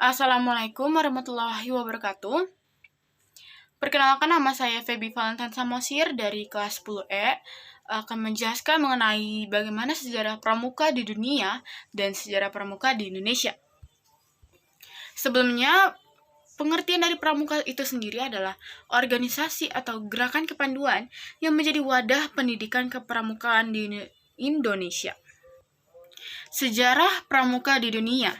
Assalamualaikum warahmatullahi wabarakatuh. Perkenalkan, nama saya Feby Valentin Samosir dari kelas 10E, akan menjelaskan mengenai bagaimana sejarah pramuka di dunia dan sejarah pramuka di Indonesia. Sebelumnya, pengertian dari pramuka itu sendiri adalah organisasi atau gerakan kepanduan yang menjadi wadah pendidikan kepramukaan di Indonesia. Sejarah pramuka di dunia.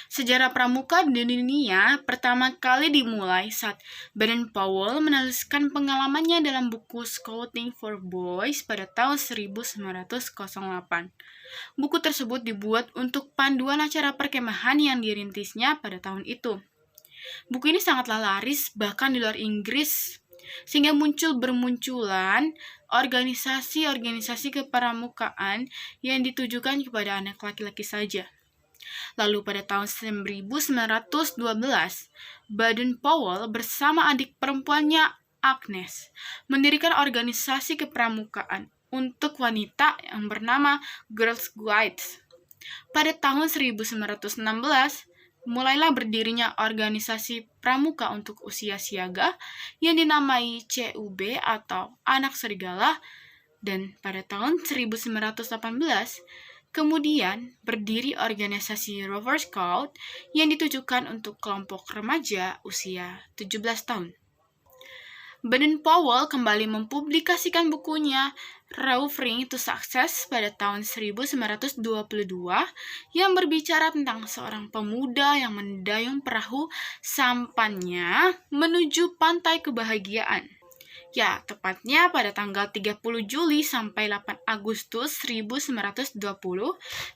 Sejarah pramuka di dunia pertama kali dimulai saat Baden-Powell menuliskan pengalamannya dalam buku Scouting for Boys pada tahun 1908. Buku tersebut dibuat untuk panduan acara perkemahan yang dirintisnya pada tahun itu. Buku ini sangatlah laris bahkan di luar Inggris, sehingga bermunculan organisasi-organisasi kepramukaan yang ditujukan kepada anak laki-laki saja. Lalu pada tahun 1912, Baden-Powell bersama adik perempuannya Agnes mendirikan organisasi kepramukaan untuk wanita yang bernama Girls Guides. Pada tahun 1916, mulailah berdirinya organisasi pramuka untuk usia siaga yang dinamai CUB atau Anak Serigala, dan pada tahun 1918 kemudian berdiri organisasi Rover Scout yang ditujukan untuk kelompok remaja usia 17 tahun. Baden-Powell kembali mempublikasikan bukunya Roving to Success pada tahun 1922 yang berbicara tentang seorang pemuda yang mendayung perahu sampannya menuju pantai kebahagiaan. Ya, tepatnya pada tanggal 30 Juli sampai 8 Agustus 1920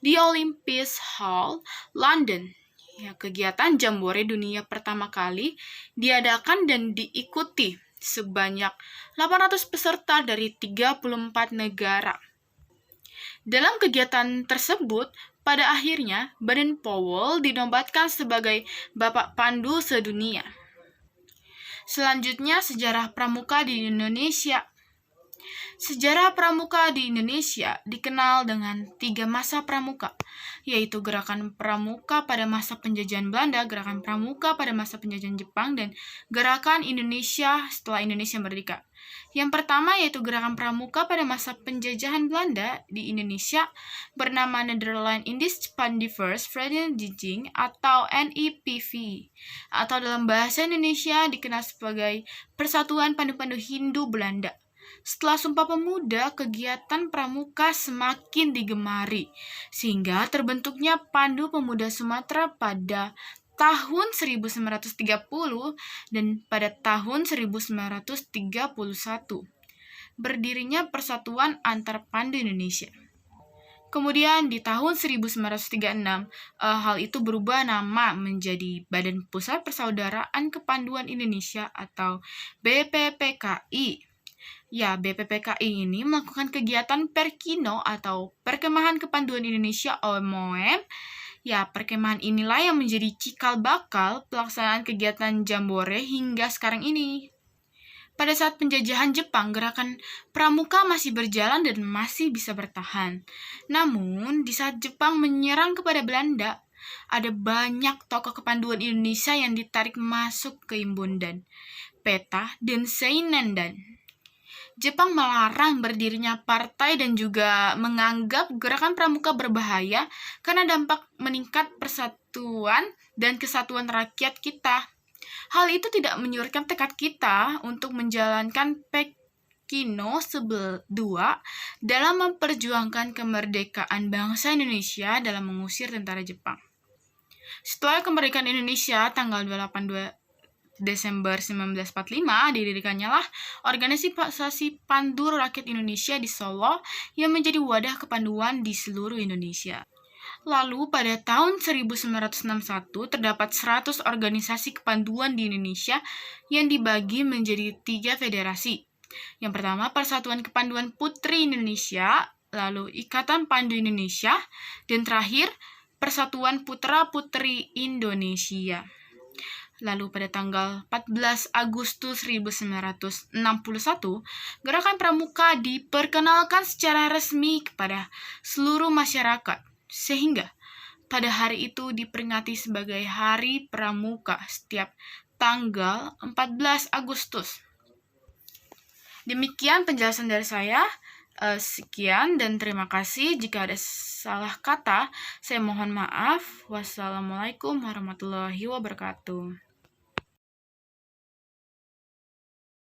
di Olympic Hall, London. Ya, kegiatan Jambore dunia pertama kali diadakan dan diikuti sebanyak 800 peserta dari 34 negara. Dalam kegiatan tersebut, pada akhirnya Baden-Powell dinobatkan sebagai Bapak Pandu sedunia. Selanjutnya, sejarah pramuka di Indonesia. Sejarah pramuka di Indonesia dikenal dengan 3 masa pramuka, yaitu gerakan pramuka pada masa penjajahan Belanda, gerakan pramuka pada masa penjajahan Jepang, dan gerakan Indonesia setelah Indonesia merdeka. Yang pertama yaitu gerakan pramuka pada masa penjajahan Belanda di Indonesia bernama Nederland Indisch Pandivers Vereniging atau NIPV, atau dalam bahasa Indonesia dikenal sebagai Persatuan Pandu-Pandu Hindu Belanda. Setelah Sumpah Pemuda, kegiatan pramuka semakin digemari, sehingga terbentuknya Pandu Pemuda Sumatera pada tahun 1930 dan pada tahun 1931. Berdirinya Persatuan Antar Pandu Indonesia. Kemudian di tahun 1936, hal itu berubah nama menjadi Badan Pusat Persaudaraan Kepanduan Indonesia atau BPPKI. Ya, BPPKI ini melakukan kegiatan Perkino atau Perkemahan Kepanduan Indonesia OMOM. Ya, perkemahan inilah yang menjadi cikal bakal pelaksanaan kegiatan Jambore hingga sekarang ini. Pada saat penjajahan Jepang, gerakan pramuka masih berjalan dan masih bisa bertahan. Namun, di saat Jepang menyerang kepada Belanda, ada banyak tokoh kepanduan Indonesia yang ditarik masuk ke Imbondan, Peta, dan Seinendan. Jepang melarang berdirinya partai dan juga menganggap gerakan pramuka berbahaya karena dampak meningkat persatuan dan kesatuan rakyat kita. Hal itu tidak menyurutkan tekad kita untuk menjalankan Pekino 2 dalam memperjuangkan kemerdekaan bangsa Indonesia dalam mengusir tentara Jepang. Setelah kemerdekaan Indonesia tanggal 28 Desember 1945, didirikannya lah organisasi Pandu Rakyat Indonesia di Solo yang menjadi wadah kepanduan di seluruh Indonesia. Lalu pada tahun 1961 terdapat 100 organisasi kepanduan di Indonesia yang dibagi menjadi 3 federasi. Yang pertama Persatuan Kepanduan Putri Indonesia, lalu Ikatan Pandu Indonesia, dan terakhir Persatuan Putra Putri Indonesia. Lalu pada tanggal 14 Agustus 1961, gerakan pramuka diperkenalkan secara resmi kepada seluruh masyarakat, sehingga pada hari itu diperingati sebagai Hari Pramuka setiap tanggal 14 Agustus. Demikian penjelasan dari saya. Sekian dan terima kasih. Jika ada salah kata, saya mohon maaf. Wassalamualaikum warahmatullahi wabarakatuh.